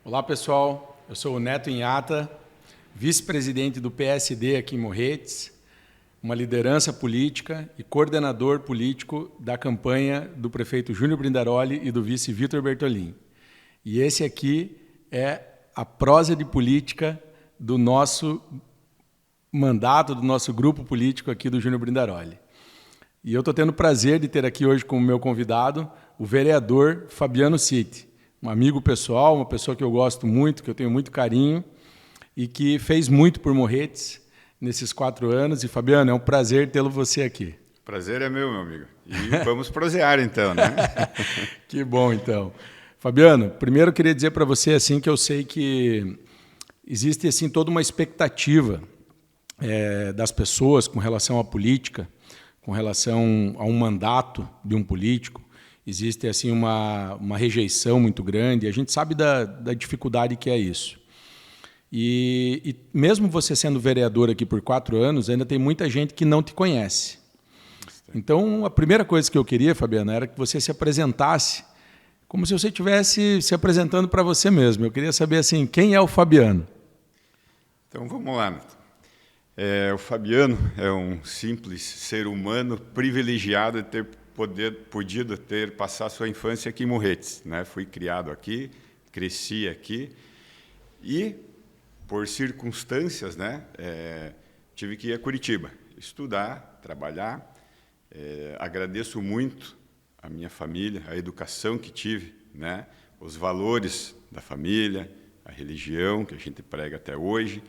Olá, pessoal. Eu sou o Neto Inhata, vice-presidente do PSD aqui em Morretes, uma liderança política e coordenador político da campanha do prefeito Júnior Brindaroli e do vice Vitor Bertolin. E esse aqui é a prosa de política do nosso mandato, do nosso grupo político aqui do Júnior Brindaroli. E eu estou tendo o prazer de ter aqui hoje como meu convidado o vereador Fabiano Citti, um amigo pessoal, uma pessoa que eu gosto muito, que eu tenho muito carinho e que fez muito por Morretes nesses 4 anos. E, Fabiano, é um prazer tê-lo você aqui. Prazer é meu amigo. E vamos prosear, então, né? Que bom, então. Fabiano, primeiro eu queria dizer para você assim, que eu sei que existe assim, toda uma expectativa das pessoas com relação à política, com relação a um mandato de um político. Existe assim, uma rejeição muito grande, e a gente sabe da dificuldade que é isso. E mesmo você sendo vereador aqui por 4 anos, ainda tem muita gente que não te conhece. Então, a primeira coisa que eu queria, Fabiano, era que você se apresentasse como se você estivesse se apresentando para você mesmo. Eu queria saber assim, quem é o Fabiano? Então, vamos lá, Neto. O Fabiano é um simples ser humano privilegiado de ter podido passar sua infância aqui em Morretes, né? Fui criado aqui, cresci aqui e, por circunstâncias, né, tive que ir a Curitiba estudar, trabalhar. Agradeço muito a minha família, a educação que tive, né, os valores da família, a religião que a gente prega até hoje.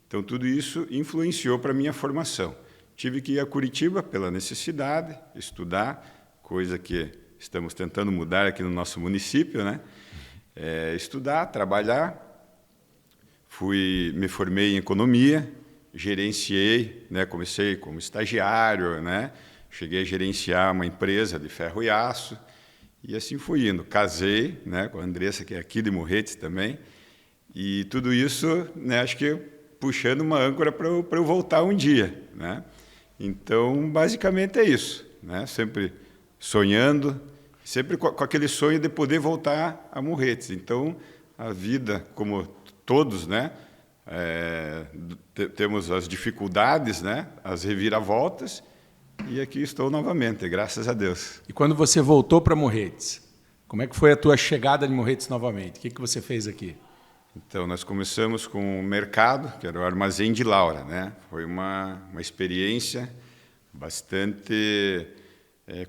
Então, tudo isso influenciou para a minha formação. Tive que ir a Curitiba pela necessidade, estudar, coisa que estamos tentando mudar aqui no nosso município, né? Estudar, trabalhar. Me formei em economia, gerenciei, né? Comecei como estagiário, né? Cheguei a gerenciar uma empresa de ferro e aço, e assim fui indo. Casei, né, com a Andressa, que é aqui de Morretes também, e tudo isso, né, acho que puxando uma âncora para eu voltar um dia, né? Então, basicamente é isso, né? Sempre sonhando, sempre com aquele sonho de poder voltar a Morretes. Então, a vida, como todos, né? Temos as dificuldades, né? As reviravoltas, e aqui estou novamente, graças a Deus. E quando você voltou para Morretes, como é que foi a tua chegada em Morretes novamente? O que você fez aqui? Então, nós começamos com o mercado, que era o Armazém de Laura, né? Foi uma experiência bastante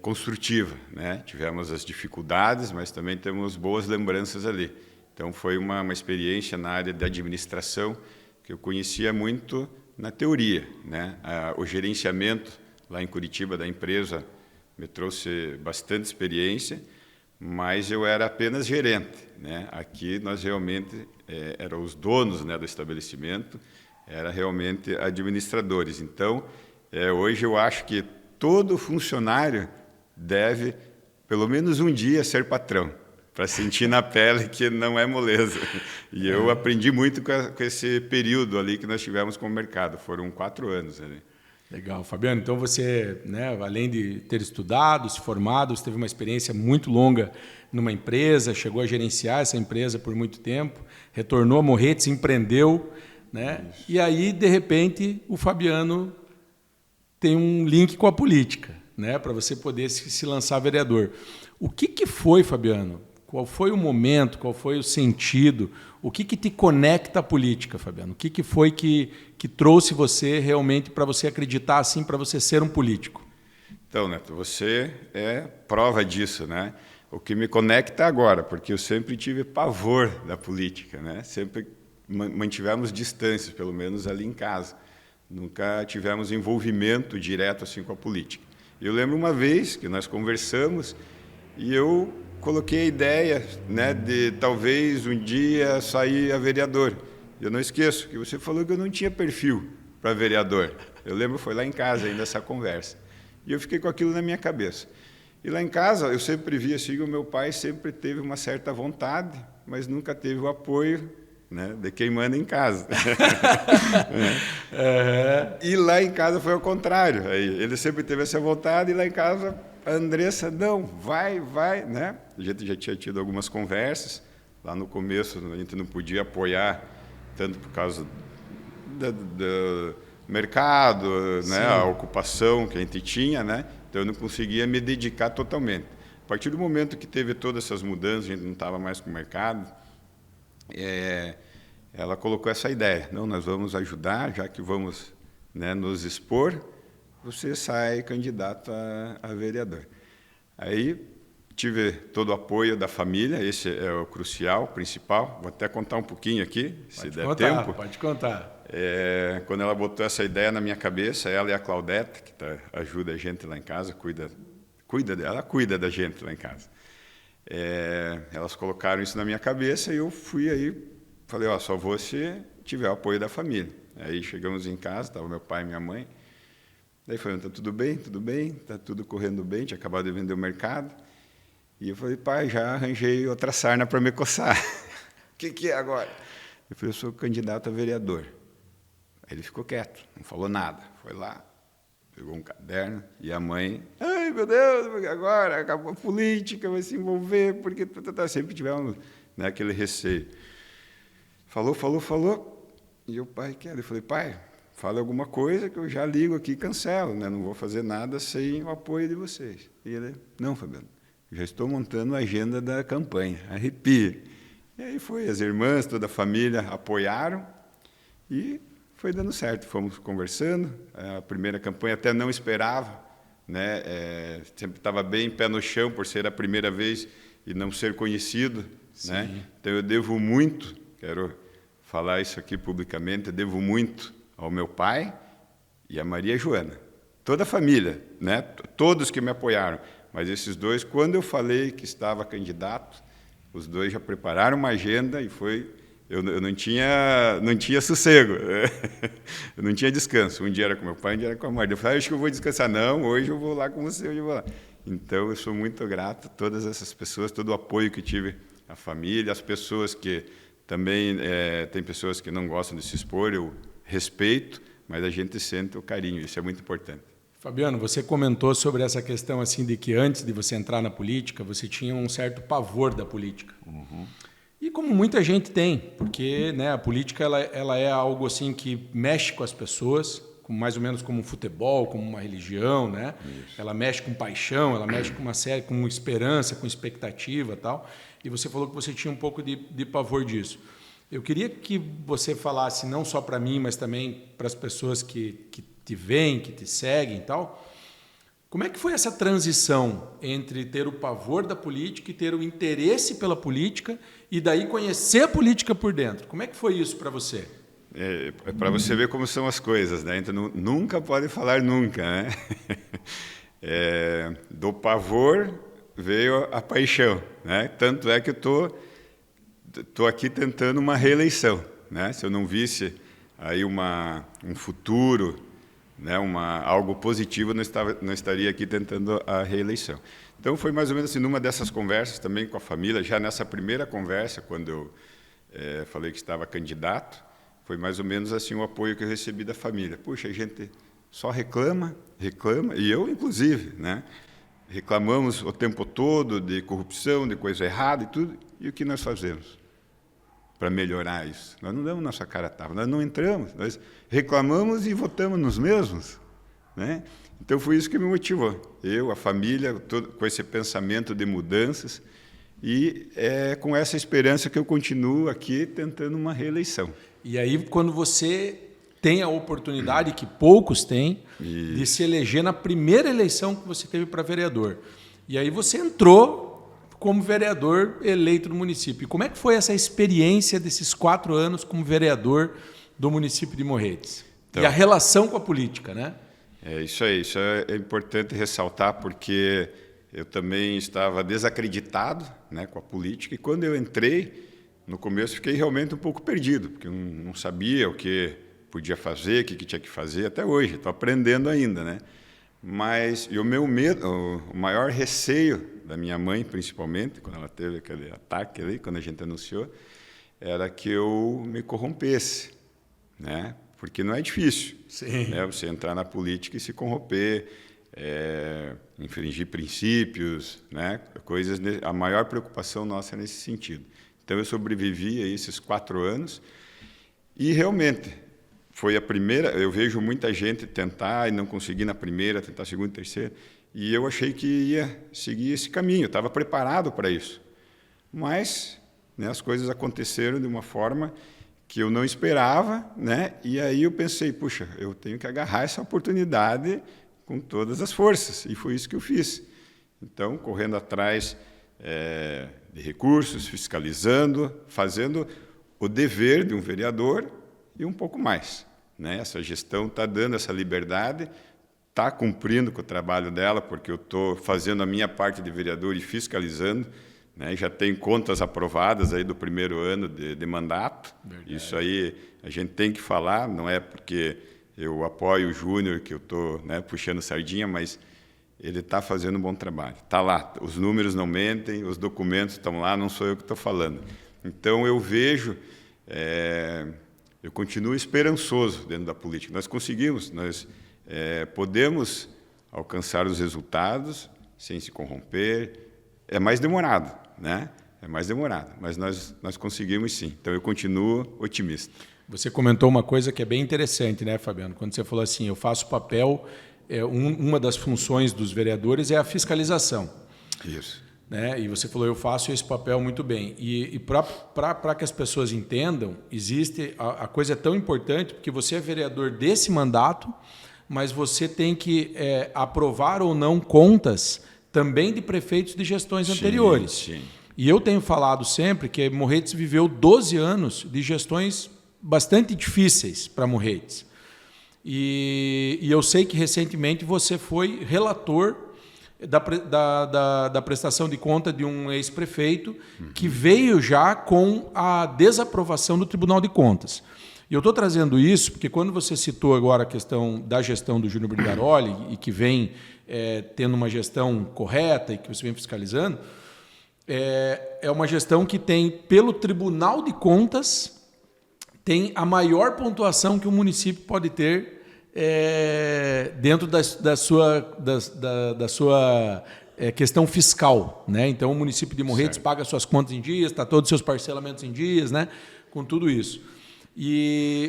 construtiva, né? Tivemos as dificuldades, mas também temos boas lembranças ali. Então, foi uma experiência na área de administração que eu conhecia muito na teoria, né? O gerenciamento lá em Curitiba da empresa me trouxe bastante experiência, mas eu era apenas gerente, né? Aqui nós realmente eram os donos, né, do estabelecimento, eram realmente administradores. Então, hoje eu acho que todo funcionário deve, pelo menos um dia, ser patrão, para sentir na pele que não é moleza. E eu aprendi muito com esse período ali que nós tivemos com o mercado. Foram 4 anos ali. Legal, Fabiano. Então você, né, além de ter estudado, se formado, você teve uma experiência muito longa numa empresa, chegou a gerenciar essa empresa por muito tempo, retornou a Morretes, empreendeu, né? E aí, de repente, o Fabiano tem um link com a política, né, para você poder se lançar vereador. O que foi, Fabiano? Qual foi o momento? Qual foi o sentido? O que te conecta à política, Fabiano? O que foi que trouxe você realmente para você acreditar assim, para você ser um político? Então, Neto, você é prova disso, né? O que me conecta agora, porque eu sempre tive pavor da política, né? Sempre mantivemos distâncias, pelo menos ali em casa. Nunca tivemos envolvimento direto assim com a política. Eu lembro uma vez que nós conversamos e eu coloquei a ideia, né, de talvez um dia sair a vereador. Eu não esqueço que você falou que eu não tinha perfil para vereador. Eu lembro, foi lá em casa ainda essa conversa. E eu fiquei com aquilo na minha cabeça. E lá em casa eu sempre vi assim que o meu pai sempre teve uma certa vontade, mas nunca teve o apoio, né, de quem manda em casa. E lá em casa foi ao contrário. Aí, ele sempre teve essa vontade e lá em casa a Andressa, não, vai, né? A gente já tinha tido algumas conversas, Lá no começo a gente não podia apoiar tanto por causa do mercado, né, a ocupação que a gente tinha, né? Então eu não conseguia me dedicar totalmente. A partir do momento que teve todas essas mudanças, a gente não estava mais com o mercado, ela colocou essa ideia: não, nós vamos ajudar, já que vamos, né, nos expor, você sai candidato a vereador. Aí tive todo o apoio da família, esse é o crucial, o principal. Vou até contar um pouquinho aqui, se der tempo. Pode contar. Quando ela botou essa ideia na minha cabeça, ela e a Claudete, que ajuda a gente lá em casa, ela cuida da gente lá em casa. Elas colocaram isso na minha cabeça e eu fui aí, falei, só vou se tiver o apoio da família. Aí chegamos em casa, estava meu pai e minha mãe. Daí falei, está tudo bem, está tudo correndo bem, tinha acabado de vender o mercado. E eu falei, pai, já arranjei outra sarna para me coçar. O que é agora? Eu falei, eu sou candidato a vereador. Aí ele ficou quieto, não falou nada. Foi lá, pegou um caderno e a mãe, ai meu Deus, agora acabou a política, vai se envolver, porque sempre tivemos, né, aquele receio. Falou, e o pai quer. Eu falei, pai, fala alguma coisa que eu já ligo aqui e cancelo, né? Não vou fazer nada sem o apoio de vocês. E ele, não, Fabiano, já estou montando a agenda da campanha, arrepia. E aí foi, as irmãs, toda a família apoiaram e foi dando certo. Fomos conversando, a primeira campanha até não esperava, né? Sempre estava bem pé no chão por ser a primeira vez e não ser conhecido, né? Então eu devo muito, quero falar isso aqui publicamente, eu devo muito ao meu pai e à Maria Joana, toda a família, né? Todos que me apoiaram, mas esses dois, quando eu falei que estava candidato, os dois já prepararam uma agenda e foi, eu não tinha sossego, eu não tinha descanso. Um dia era com meu pai, um dia era com a Maria. Eu falei, acho que eu vou descansar. Não, hoje eu vou lá com você, hoje eu vou lá. Então eu sou muito grato a todas essas pessoas, todo o apoio que tive, a família, as pessoas que também, tem pessoas que não gostam de se expor, eu respeito, mas a gente sente o carinho, isso é muito importante. Fabiano, você comentou sobre essa questão assim de que antes de você entrar na política, você tinha um certo pavor da política. Uhum. E como muita gente tem, porque, né, a política ela é algo assim que mexe com as pessoas, mais ou menos como um futebol, como uma religião, né? Isso. Ela mexe com paixão, ela mexe com uma série, com esperança, com expectativa e tal. E você falou que você tinha um pouco de pavor disso. Eu queria que você falasse, não só para mim, mas também para as pessoas que te veem, que te seguem e tal, como é que foi essa transição entre ter o pavor da política e ter o interesse pela política e daí conhecer a política por dentro? Como é que foi isso para você? Para você ver como são as coisas, né? Então, nunca pode falar nunca, né? Do pavor veio a paixão, né? Tanto é que eu tô aqui tentando uma reeleição, né? Se eu não visse aí um futuro, né, algo positivo, não estaria aqui tentando a reeleição. Então foi mais ou menos assim, numa dessas conversas também com a família, já nessa primeira conversa, quando eu falei que estava candidato, foi mais ou menos assim o apoio que eu recebi da família. Puxa, a gente só reclama, e eu inclusive, né? Reclamamos o tempo todo de corrupção, de coisa errada e tudo, e o que nós fazemos para melhorar isso? Nós não damos nossa cara a tapa, nós não entramos, nós reclamamos e votamos nos mesmos, né? Então foi isso que me motivou, eu, a família, com esse pensamento de mudanças e com essa esperança que eu continuo aqui tentando uma reeleição. E aí quando você tem a oportunidade, que poucos têm, de se eleger na primeira eleição que você teve para vereador, e aí você entrou como vereador eleito do município. E como é que foi essa experiência desses 4 anos como vereador do município de Morretes? Então, e a relação com a política, né? Isso aí, isso é importante ressaltar, porque eu também estava desacreditado, né, com a política, e quando eu entrei, no começo fiquei realmente um pouco perdido, porque eu não sabia o que podia fazer, o que tinha que fazer, até hoje, estou aprendendo ainda, né? Mas e o meu medo, o maior receio da minha mãe, principalmente, quando ela teve aquele ataque ali, quando a gente anunciou, era que eu me corrompesse, né? Porque não é difícil, né? Você entrar na política e se corromper, infringir princípios, né? Coisas. A maior preocupação nossa é nesse sentido. Então, eu sobrevivi a esses 4 anos e, realmente, foi a primeira... Eu vejo muita gente tentar e não conseguir na primeira, tentar a segunda, terceira, e eu achei que ia seguir esse caminho, eu estava preparado para isso. Mas, né, as coisas aconteceram de uma forma que eu não esperava, né? E aí eu pensei, puxa, eu tenho que agarrar essa oportunidade com todas as forças, e foi isso que eu fiz. Então, correndo atrás de recursos, fiscalizando, fazendo o dever de um vereador e um pouco mais, né? Essa gestão está dando essa liberdade, está cumprindo com o trabalho dela, porque eu estou fazendo a minha parte de vereador e fiscalizando, né? Já tem contas aprovadas aí do primeiro ano de mandato. Verdade. Isso aí a gente tem que falar, não é porque eu apoio o Júnior que eu estou, né, puxando sardinha, mas ele está fazendo um bom trabalho. Está lá, os números não mentem, os documentos estão lá, não sou eu que estou falando. Então eu vejo, eu continuo esperançoso dentro da política. Nós conseguimos, nós podemos alcançar os resultados sem se corromper. É mais demorado, né? É mais demorado, mas nós conseguimos sim. Então, eu continuo otimista. Você comentou uma coisa que é bem interessante, né, Fabiano? Quando você falou assim, eu faço papel, uma das funções dos vereadores é a fiscalização. Isso. Né? E você falou, eu faço esse papel muito bem. E para que as pessoas entendam, existe a coisa é tão importante, porque você é vereador desse mandato, mas você tem que aprovar ou não contas também de prefeitos de gestões anteriores. Sim. E eu tenho falado sempre que Morretes viveu 12 anos de gestões bastante difíceis para Morretes. E eu sei que recentemente você foi relator da prestação de conta de um ex-prefeito que veio já com a desaprovação do Tribunal de Contas. E eu estou trazendo isso porque quando você citou agora a questão da gestão do Júnior Brigaroli e que vem tendo uma gestão correta e que você vem fiscalizando, é uma gestão que tem, pelo Tribunal de Contas, tem a maior pontuação que o município pode ter dentro da sua questão fiscal, né? Então, o município de Morretes paga suas contas em dias, está todos os seus parcelamentos em dias, né? Com tudo isso.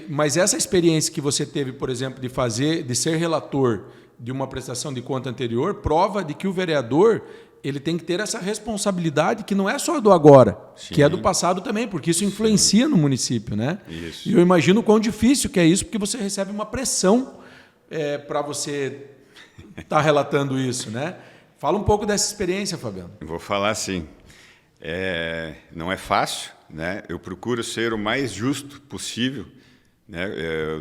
Mas essa experiência que você teve, por exemplo, de ser relator de uma prestação de conta anterior, prova de que o vereador ele tem que ter essa responsabilidade que não é só do agora, sim, que é do passado também, porque isso influencia, sim, no município, né? Isso. E eu imagino o quão difícil que é isso, porque você recebe uma pressão para você estar relatando isso, né? Fala um pouco dessa experiência, Fabiano. Eu vou falar assim, não é fácil, né? Eu procuro ser o mais justo possível, né?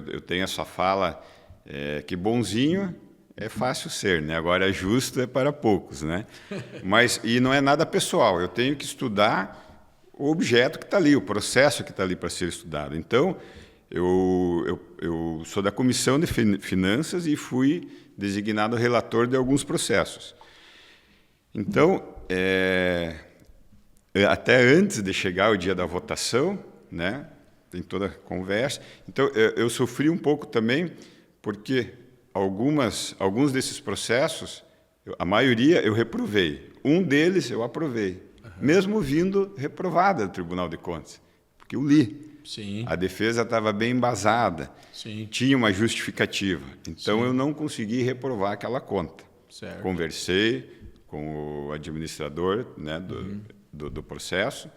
Eu tenho essa fala que bonzinho é fácil ser, né? Agora justo é para poucos, né? E não é nada pessoal. Eu tenho que estudar o objeto que está ali, o processo que está ali para ser estudado. Então, eu sou da Comissão de Finanças e fui designado relator de alguns processos. Então, até antes de chegar o dia da votação, né? Tem toda a conversa. Então, eu sofri um pouco também, porque alguns desses processos, a maioria eu reprovei. Um deles eu aprovei, mesmo vindo reprovada do Tribunal de Contas, porque eu li. Sim. A defesa estava bem embasada, sim, tinha uma justificativa. Então, sim, eu não consegui reprovar aquela conta. Certo. Conversei com o administrador, né, do processo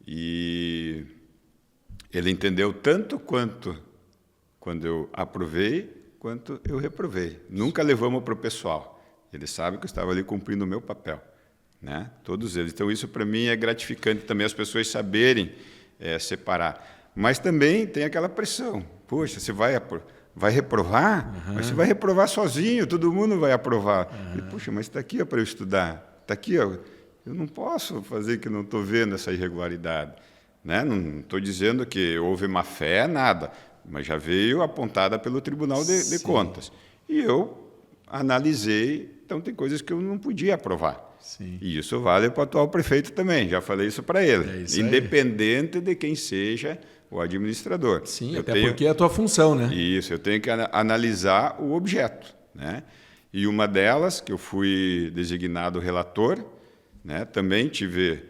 e ele entendeu tanto quando eu aprovei, quanto eu reprovei. Nunca levamos para o pessoal. Ele sabe que eu estava ali cumprindo o meu papel, né? Todos eles. Então, isso para mim é gratificante também, as pessoas saberem separar. Mas também tem aquela pressão. Poxa, você vai reprovar? Mas você vai reprovar sozinho, todo mundo vai aprovar. E, puxa, mas está aqui para eu estudar. Está aqui, ó, eu não posso fazer que não estou vendo essa irregularidade, né? Não estou dizendo que houve má fé, nada. Mas já veio apontada pelo Tribunal de Contas. E eu analisei, então tem coisas que eu não podia aprovar. Sim. E isso vale para o atual prefeito também, já falei isso para ele. Independente de quem seja o administrador. Sim, porque é a tua função, né? Isso, eu tenho que analisar o objeto, né? E uma delas, que eu fui designado relator, né? Também tive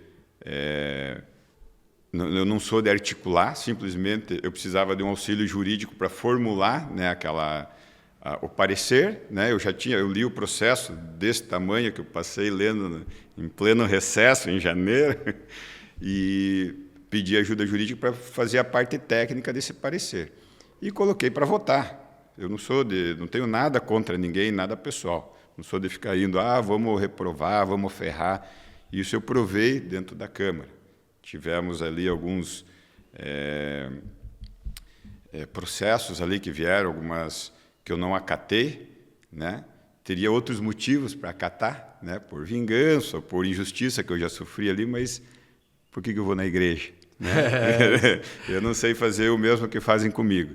eu não sou de articular, simplesmente eu precisava de um auxílio jurídico para formular, né, o parecer, né? Eu li o processo desse tamanho que eu passei lendo em pleno recesso, em janeiro, e pedi ajuda jurídica para fazer a parte técnica desse parecer. E coloquei para votar. Eu não tenho nada contra ninguém, nada pessoal. Não sou de ficar indo, vamos reprovar, vamos ferrar. Isso eu provei dentro da Câmara. Tivemos ali alguns processos ali que vieram, algumas que eu não acatei, né? Teria outros motivos para acatar, né? Por vingança, por injustiça que eu já sofri ali, mas por que eu vou na igreja? Né? Eu não sei fazer o mesmo que fazem comigo.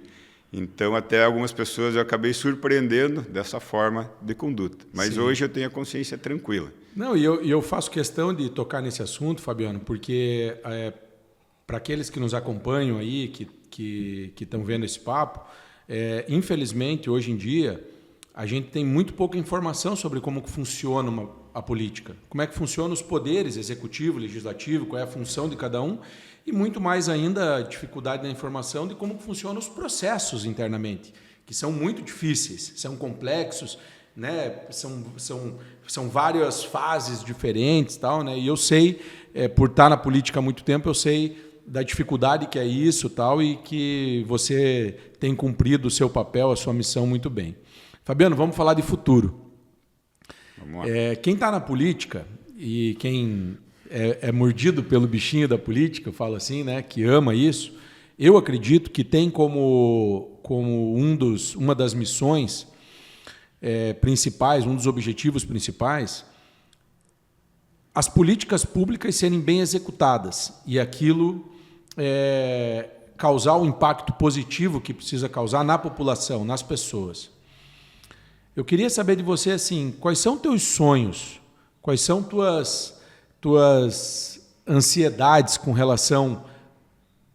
Então, até algumas pessoas eu acabei surpreendendo dessa forma de conduta. Mas Sim. Hoje eu tenho a consciência tranquila. Não, e eu faço questão de tocar nesse assunto, Fabiano, porque para aqueles que nos acompanham aí, que estão vendo esse papo, infelizmente, hoje em dia, a gente tem muito pouca informação sobre como que funciona a política, como é que funcionam os poderes executivo, legislativo, qual é a função de cada um, e muito mais ainda a dificuldade da informação de como funcionam os processos internamente, que são muito difíceis, são complexos, né? São várias fases diferentes, tal, né? E eu sei, por estar na política há muito tempo, eu sei da dificuldade que é isso, tal, e que você tem cumprido o seu papel, a sua missão muito bem. Fabiano, vamos falar de futuro. Vamos lá. Quem está na política e quem é mordido pelo bichinho da política, eu falo assim, né, que ama isso, eu acredito que tem como uma das missões principais, um dos objetivos principais, as políticas públicas serem bem executadas e aquilo causar o impacto positivo que precisa causar na população, nas pessoas. Eu queria saber de você, assim, quais são teus sonhos, quais são tuas ansiedades com relação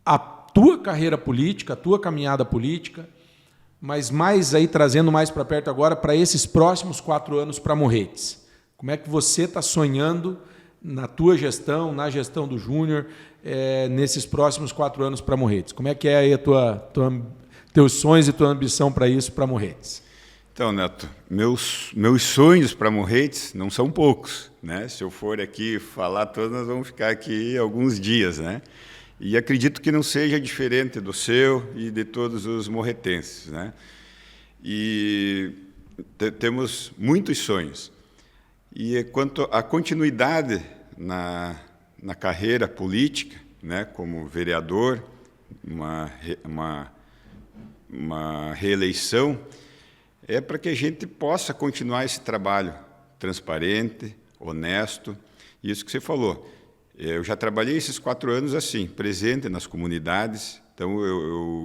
à tua carreira política, à tua caminhada política, mas mais aí trazendo mais para perto agora para esses próximos 4 anos para Morretes. Como é que você está sonhando na tua gestão, na gestão do Júnior, nesses próximos 4 anos para Morretes? Como é que é aí teus sonhos e tua ambição para isso, para Morretes? Então, Neto, meus sonhos para Morretes não são poucos, né? Se eu for aqui falar todos, nós vamos ficar aqui alguns dias, né? E acredito que não seja diferente do seu e de todos os morretenses, né? E temos muitos sonhos. E quanto à continuidade na carreira política, né, como vereador, uma reeleição, é para que a gente possa continuar esse trabalho transparente, honesto. Isso que você falou. Eu já trabalhei esses 4 anos assim, presente nas comunidades. Então,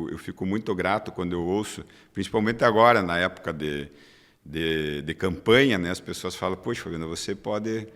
eu fico muito grato quando eu ouço, principalmente agora, na época de campanha, né? As pessoas falam, poxa, Fabiano, você pode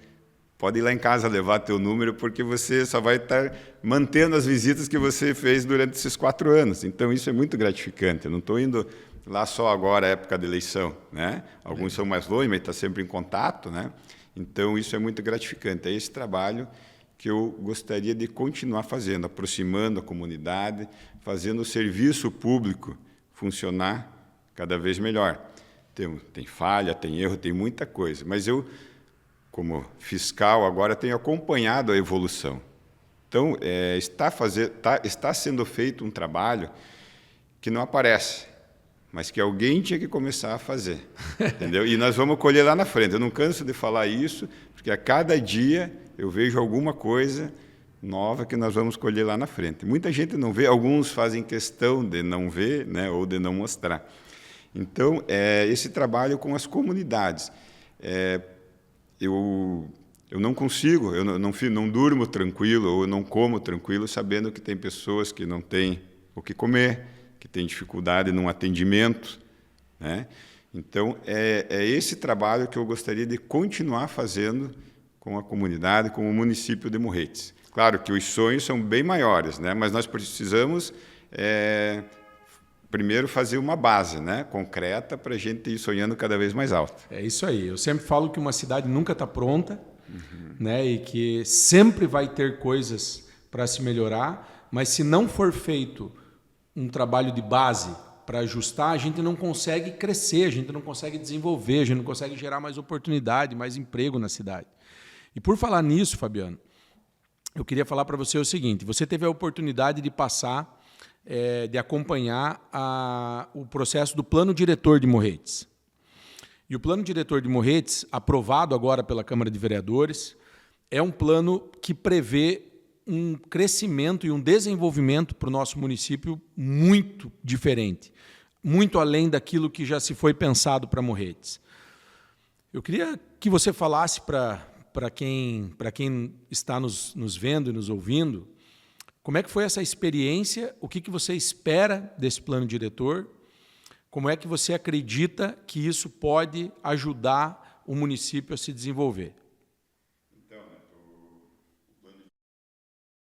ir lá em casa levar teu número, porque você só vai estar mantendo as visitas que você fez durante esses 4 anos. Então, isso é muito gratificante. Eu não estou indo lá só agora, época de eleição, né? Alguns são mais longe, mas está sempre em contato, né? Então, isso é muito gratificante. É esse trabalho que eu gostaria de continuar fazendo, aproximando a comunidade, fazendo o serviço público funcionar cada vez melhor. Tem falha, tem erro, tem muita coisa, mas eu, como fiscal, agora tenho acompanhado a evolução. Então, está sendo feito um trabalho que não aparece, mas que alguém tinha que começar a fazer, entendeu? E nós vamos colher lá na frente. Eu não canso de falar isso, porque a cada dia eu vejo alguma coisa nova que nós vamos colher lá na frente. Muita gente não vê, alguns fazem questão de não ver, né, ou de não mostrar. Então, esse trabalho com as comunidades, eu não consigo, eu não durmo tranquilo, ou eu não como tranquilo, sabendo que tem pessoas que não têm o que comer, que têm dificuldade num atendimento, né? Então, é esse trabalho que eu gostaria de continuar fazendo com a comunidade, com o município de Morretes. Claro que os sonhos são bem maiores, né? Mas nós precisamos primeiro fazer uma base, né, concreta, para a gente ir sonhando cada vez mais alto. É isso aí. Eu sempre falo que uma cidade nunca está pronta, né, e que sempre vai ter coisas para se melhorar, mas se não for feito um trabalho de base para ajustar, a gente não consegue crescer, a gente não consegue desenvolver, a gente não consegue gerar mais oportunidade, mais emprego na cidade. E por falar nisso, Fabiano, eu queria falar para você o seguinte: você teve a oportunidade de passar, de acompanhar o processo do Plano Diretor de Morretes. E o Plano Diretor de Morretes, aprovado agora pela Câmara de Vereadores, é um plano que prevê um crescimento e um desenvolvimento para o nosso município muito diferente, muito além daquilo que já se foi pensado para Morretes. Eu queria que você falasse para quem está nos vendo e nos ouvindo, como é que foi essa experiência, o que você espera desse plano diretor, como é que você acredita que isso pode ajudar o município a se desenvolver?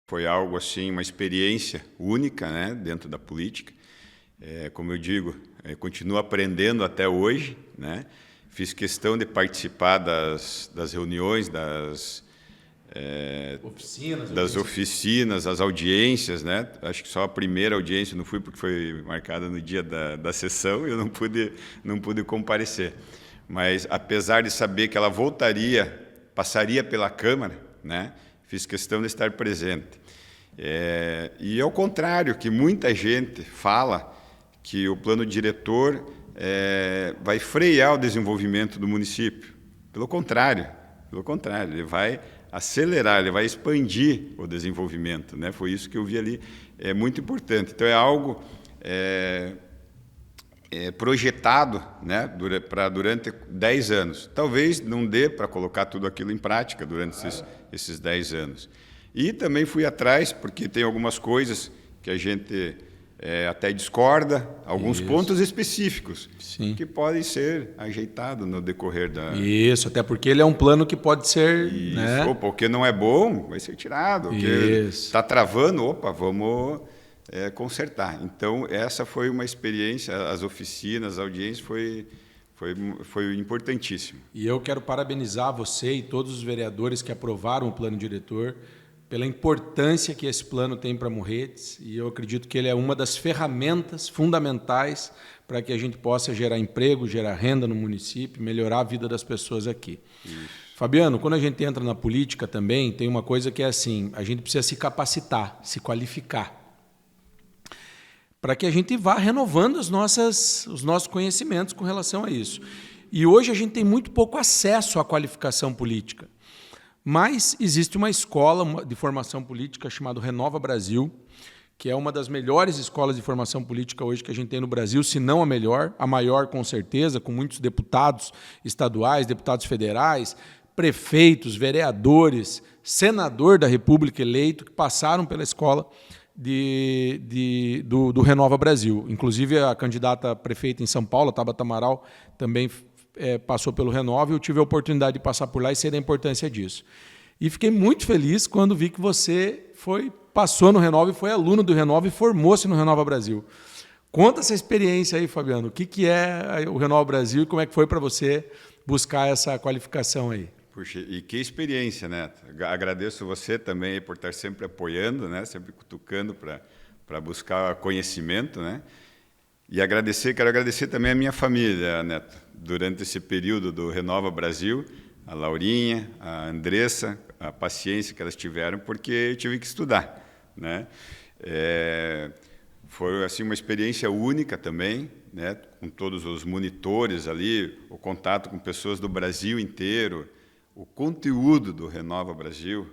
Foi algo assim, uma experiência única, né, dentro da política. Como eu digo, continuo aprendendo até hoje, né? Fiz questão de participar das reuniões, das oficinas, as audiências, né? Acho que só a primeira audiência não fui porque foi marcada no dia da sessão e eu não pude comparecer. Mas apesar de saber que ela passaria pela Câmara, né? Fiz questão de estar presente. E ao contrário, que muita gente fala que o plano diretor vai frear o desenvolvimento do município. Pelo contrário, ele vai acelerar, ele vai expandir o desenvolvimento, né? Foi isso que eu vi ali, é muito importante. Então é algo projetado, né, durante 10 anos. Talvez não dê para colocar tudo aquilo em prática durante esses 10 anos. E também fui atrás, porque tem algumas coisas que a gente até discorda, alguns pontos específicos. Sim. Que podem ser ajeitados no decorrer da... Isso, até porque ele é um plano que pode ser... Isso, né? Porque não é bom, vai ser tirado. Porque está travando, vamos... consertar. Então, essa foi uma experiência, as oficinas, as audiências, foi importantíssimo. E eu quero parabenizar você e todos os vereadores que aprovaram o plano diretor pela importância que esse plano tem para Morretes, e eu acredito que ele é uma das ferramentas fundamentais para que a gente possa gerar emprego, gerar renda no município, melhorar a vida das pessoas aqui. Isso. Fabiano, quando a gente entra na política também, tem uma coisa que é assim, a gente precisa se capacitar, se qualificar, para que a gente vá renovando os nossos conhecimentos com relação a isso. E hoje a gente tem muito pouco acesso à qualificação política. Mas existe uma escola de formação política chamada Renova Brasil, que é uma das melhores escolas de formação política hoje que a gente tem no Brasil, se não a melhor, a maior com certeza, com muitos deputados estaduais, deputados federais, prefeitos, vereadores, senador da República eleito, que passaram pela escola do Renova Brasil. Inclusive, a candidata a prefeita em São Paulo, Tabata Amaral, também passou pelo Renova, e eu tive a oportunidade de passar por lá e sei da importância disso. E fiquei muito feliz quando vi que você passou no Renova e foi aluno do Renova e formou-se no Renova Brasil. Conta essa experiência aí, Fabiano. O que é o Renova Brasil e como é que foi para você buscar essa qualificação aí? Puxa, e que experiência, né? Agradeço você também por estar sempre apoiando, né? Sempre cutucando para buscar conhecimento, né? E quero agradecer também a minha família, Neto, durante esse período do Renova Brasil, a Laurinha, a Andressa, a paciência que elas tiveram, porque eu tive que estudar, né? Foi assim uma experiência única também, né? Com todos os monitores ali, o contato com pessoas do Brasil inteiro, o conteúdo do Renova Brasil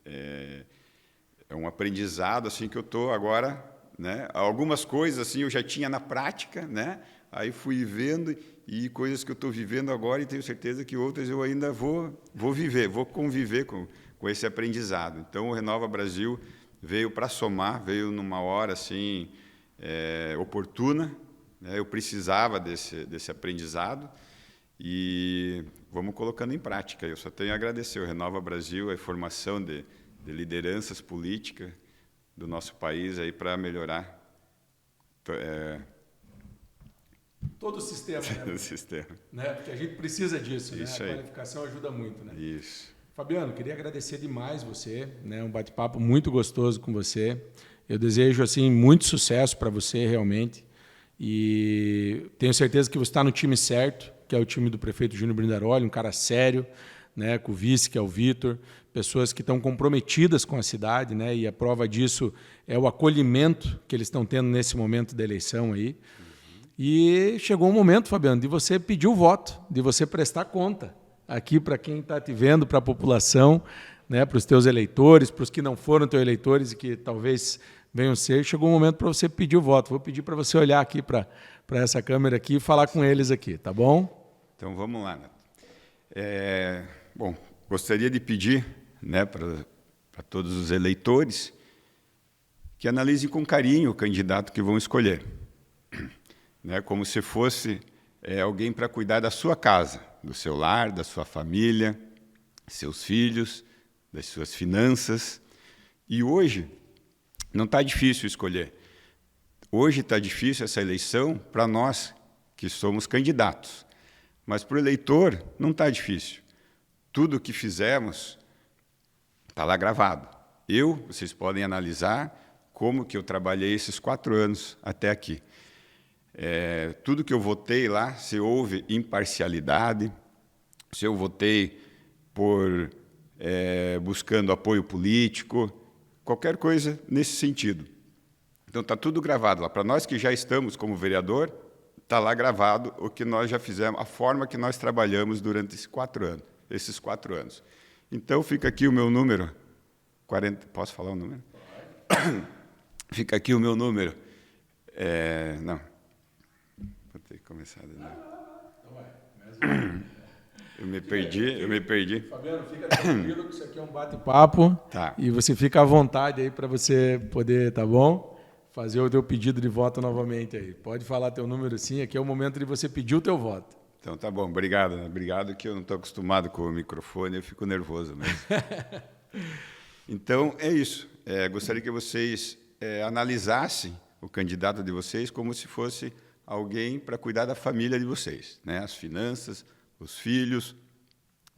é um aprendizado assim que eu estou agora, né? Algumas coisas assim eu já tinha na prática, né? Aí fui vendo e coisas que eu estou vivendo agora e tenho certeza que outras eu ainda vou viver, vou conviver com esse aprendizado. Então o Renova Brasil veio para somar, veio numa hora assim oportuna, né? Eu precisava desse aprendizado e vamos colocando em prática. Eu só tenho a agradecer o Renova Brasil, a formação de lideranças políticas do nosso país aí para melhorar todo o sistema. Né? Todo o sistema. Né? Porque a gente precisa disso, isso né? A aí. qualificação ajuda muito. Né? Isso. Fabiano, queria agradecer demais você, né? Um bate-papo muito gostoso com você. Eu desejo assim muito sucesso para você realmente e tenho certeza que você está no time certo, que é o time do prefeito Júnior Brindaroli, um cara sério, né? Com o vice, que é o Vitor, pessoas que estão comprometidas com a cidade, né? E a prova disso é o acolhimento que eles estão tendo nesse momento da eleição aí. E chegou um momento, Fabiano, de você pedir o voto, de você prestar conta aqui para quem está te vendo, para a população, né, para os teus eleitores, para os que não foram teus eleitores e que talvez venham ser. Chegou um momento para você pedir o voto. Vou pedir para você olhar aqui para essa câmera aqui e falar com eles aqui, tá bom? Então vamos lá, Neto. Bom, gostaria de pedir, né, para todos os eleitores que analisem com carinho o candidato que vão escolher, né, como se fosse alguém para cuidar da sua casa, do seu lar, da sua família, seus filhos, das suas finanças. E hoje não está difícil escolher. Hoje está difícil essa eleição para nós que somos candidatos. Mas para o eleitor não está difícil. Tudo o que fizemos está lá gravado. Vocês podem analisar como que eu trabalhei esses 4 anos até aqui. Tudo que eu votei lá, se houve imparcialidade, se eu votei por buscando apoio político, qualquer coisa nesse sentido. Então está tudo gravado lá. Para nós que já estamos como vereador, está lá gravado o que nós já fizemos, a forma que nós trabalhamos durante esses 4 anos. Então fica aqui o meu número, 40, posso falar o número? Fica aqui o meu número. Não. Vou ter que começar de novo. Eu me perdi. Fabiano, fica tranquilo que isso aqui é um bate-papo. Tá. E você fica à vontade aí para você poder, tá bom? Fazer o teu pedido de voto novamente aí. Pode falar teu número sim, aqui é o momento de você pedir o teu voto. Então tá bom, obrigado. Obrigado que eu não estou acostumado com o microfone, eu fico nervoso mesmo. Então é isso. Gostaria que vocês analisassem o candidato de vocês como se fosse alguém para cuidar da família de vocês, né? As finanças, os filhos,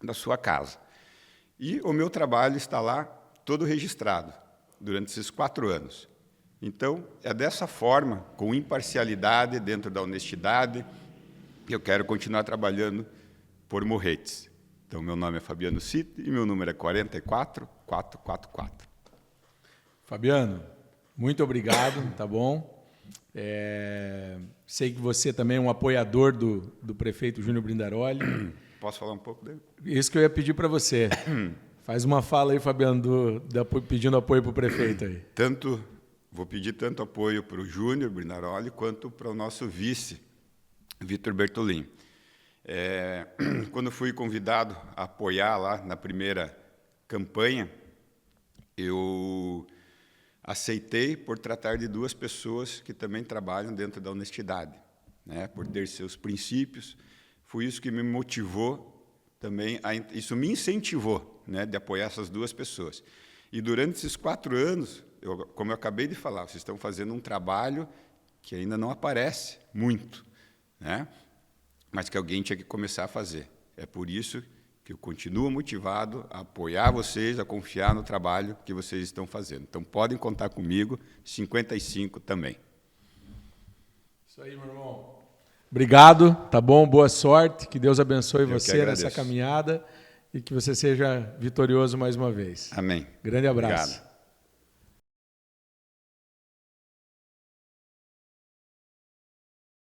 da sua casa. E o meu trabalho está lá todo registrado durante esses 4 anos. Então, é dessa forma, com imparcialidade, dentro da honestidade, que eu quero continuar trabalhando por Morretes. Então, meu nome é Fabiano Cito e meu número é 44444. Fabiano, muito obrigado, tá bom? Sei que você também é um apoiador do prefeito Júnior Brindaroli. Posso falar um pouco dele? Isso que eu ia pedir para você. Faz uma fala aí, Fabiano, pedindo apoio para o prefeito aí. Vou pedir tanto apoio para o Júnior Brindaroli quanto para o nosso vice, Vitor Bertolin. Quando fui convidado a apoiar lá na primeira campanha, eu aceitei por tratar de 2 pessoas que também trabalham dentro da honestidade, né? Por ter seus princípios. Foi isso que me motivou também, isso me incentivou, né, de apoiar essas 2 pessoas. E durante esses 4 anos, como eu acabei de falar, vocês estão fazendo um trabalho que ainda não aparece muito, né? Mas que alguém tinha que começar a fazer. É por isso que eu continuo motivado a apoiar vocês, a confiar no trabalho que vocês estão fazendo. Então, podem contar comigo, 55 também. Isso aí, meu irmão. Obrigado, tá bom? Boa sorte, que Deus abençoe você nessa caminhada e que você seja vitorioso mais uma vez. Amém. Grande abraço. Obrigado.